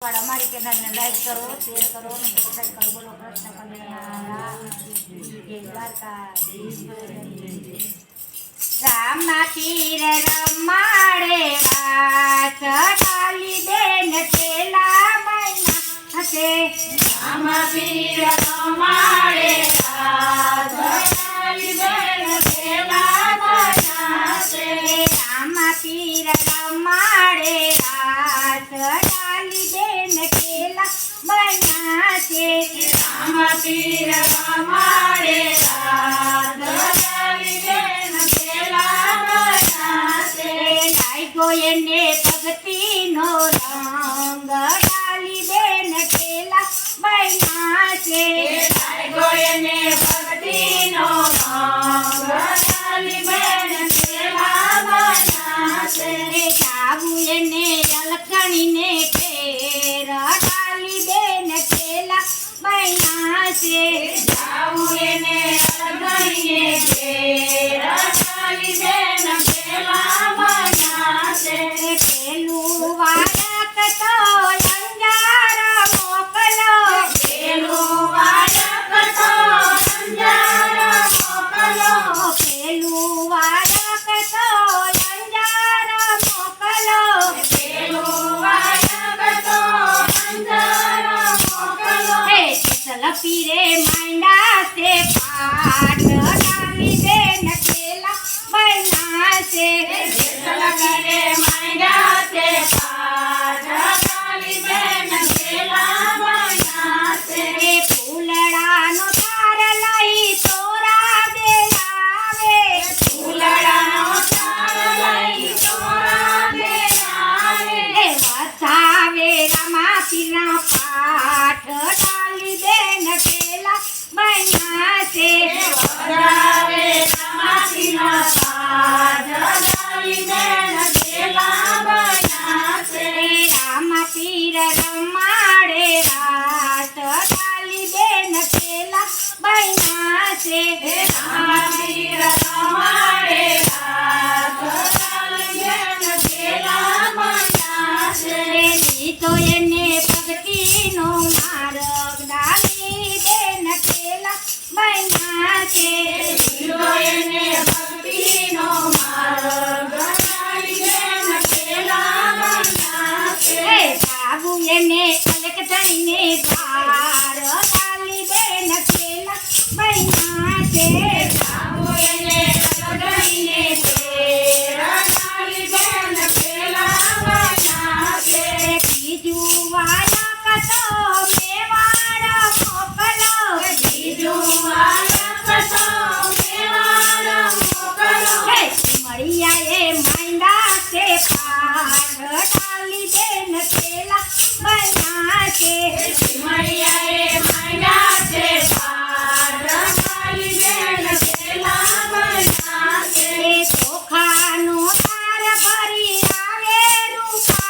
हमारी चैनल ने लाइक करो, शेयर करो, सब्सक्राइब करो। बोलो कृष्ण कन्हैया राम ना तीर रमाड़े रात डाली देन केला मैना हसे राम तीर रमाड़े रात डाली देन केला मैना हसे राम तीर रमाड़े रात डाली देन केला मैना से राम तीर रमाड़े रात डाली देन गोयने भक्ति नो रंग डाली देन केला मैना से गोयने भक्ति नो रंग डाली देन केला मैना से जाबुयने अलकणी ने फेर डाली देन केला मैना से जाबुयने अलकणी ने फेर डाली देन केला पेलू वायक तो अंजार मोकलो पेलू वायक तो अंजार मोकलो पेलू वायक तो अंजार मोकलो पेलू वायक तो अंजार मोकलो हे चल पीरे मांडा से पाठ डाली देन केला मैना से करे मैना से पाठ डाली देन केला मैना से फूलड़ा नो तार लई तोरा दे आवे फूलड़ा नो तार लई तोरा दे आवे वसावे रमा पीरा पाठ डाली देन केला मैना से वसावे रमा पीरा पाठ डाली देन केला मैना से राम तीर रमाड़े रात डाली देन केला मैना से राम तीर रमाड़े रात डाली देन केला मैना से तो एने भक्ति नो मार्ग डाली देन केला मैना से तो एने भक्ति नो मार्ग डाली देन केला मैना से जाबुयने अलकणी ने द्वार डाली देन केला मैना से जाबुयने अलकणी ने द्वार डाली देन केला मैना से बीजू वाला कतो मेवाड़ मोकलो बीजू वाला कतो मेवाड़ मोकलो हे मरिया ये मांडा से पाठ डाली देन केला मैना से मरिया ये मांडा से पाठ डाली देन केला मैना से चोखा नो तार भरी आवे रूपा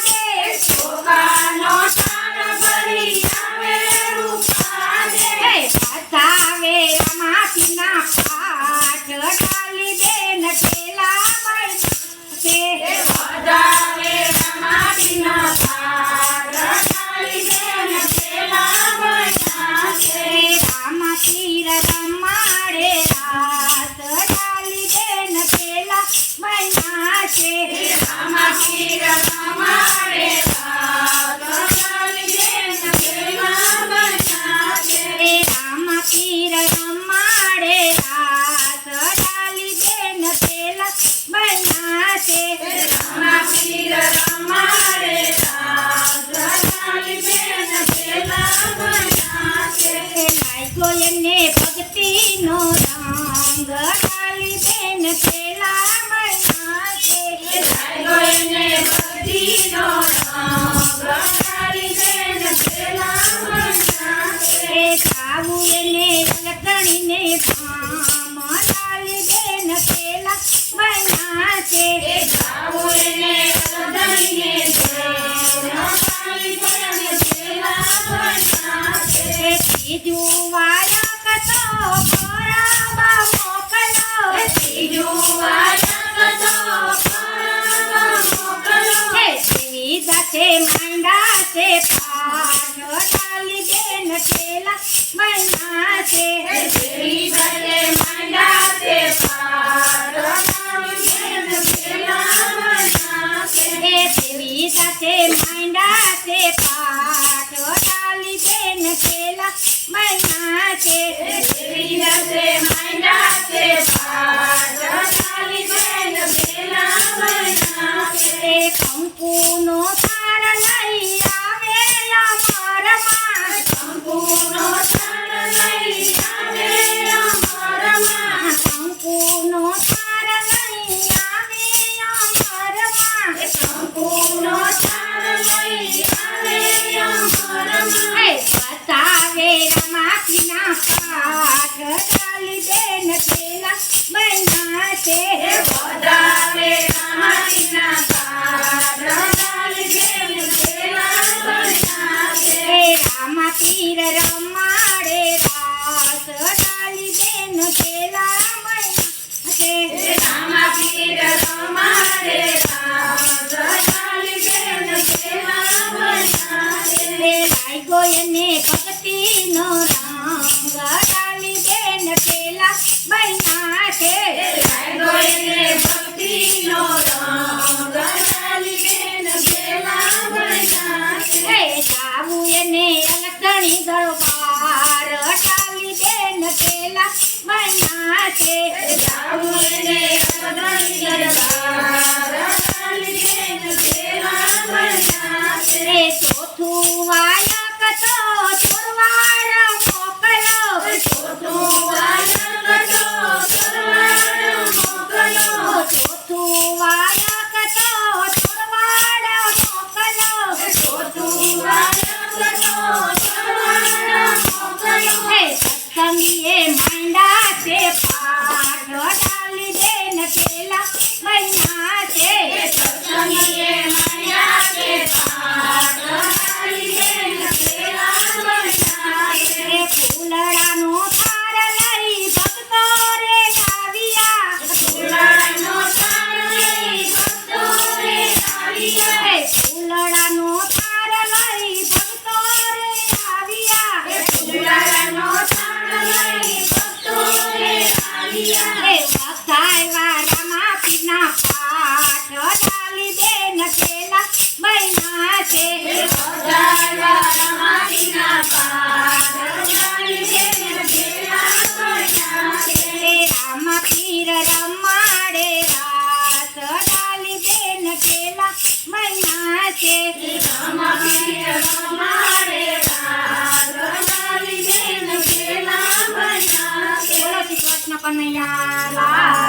दे चोखा नो तार भरी आवे रूपा दे बसावे रमा पीना पाठ डाली देन केला मैना से बसावे रमा पीना पाठ डाली देन केला मैना से राम तीर रमाड़े रात डाली देन केला मैना से राम तीर रमाड़े रात डाली देन केला मैना से राम तीर रमाड़े रात डाली देन केला मैना से राम तीर रमाड़े रात डाली देन केला मैना से लाइको एने भक्ति नो रंग डाली देन केला मैना से लाइको एने भक्ति नो रंग डाली देन केला मैना से जाबू एने अलकणी ने धाम डाली देन केला मैना से जाबू एने अलकणी ने डाली देन केला मैना से बीजू वाला कतो पराबा मोकलो बीजू वाला कतो पराबा मोकलो हे से मांडा से પીર રમાડે રાસ ડાલી બેન પેલા મૈના છે રામા પીર રમાડે રાસ ડાલી બેન પેલા મૈના છે લાગ્યો એને ભક્તિનો રંગ ડાલી બેન પેલા મૈના છે લાગ્યો એને ભક્તિનો રંગ ડાલી બેન પેલા મૈના છે જાવું એને અલગણી દરબાર ડાલી બેન પેલા મૈના છે જાવું એને અલગણી દરબાર ડાલી બેન પેલા મૈના છે ચોથું વાયક તો ચોરવાડ મોકલો ચોથું વાયક તો ચોરવાડ મોકલો ચોથું વાયક તો ચોરવાડ મોકલો ચોથું વાયક તો ચોરવાડ મોકલો સત્સંગીએ માંડા છે પાઠ ડાલી બેન પેલા મૈના છે સત્સંગીએ માયા છે પાઠ ડાલી બેન પેલા મૈના છે ફૂલડાનો થાર લઈ ભક્તો રે આવ્યા ફૂલડાનો થાળ લઈ ભક્તો રે આવ્યા ફૂલડાનો થાર લઈ ભક્તો રે આવ્યા ફૂલડાનો થાળ લઈ ભક્તો રે આવ્યા વખાવ્યા રામા પીના પાઠ ડાલી બેન પેલા મૈના છે વગાડવા રમાડીના પાઠ ડાલી બેન પેલા મૈના છે રામા પીર રમાડે રાસ ડાલી બેન પેલા મૈના છે રામા પીર રમાડે રાસ ડાલી બેન પેલા મૈના છે બોલો શ્રી કૃષ્ણ કનૈયા લાલ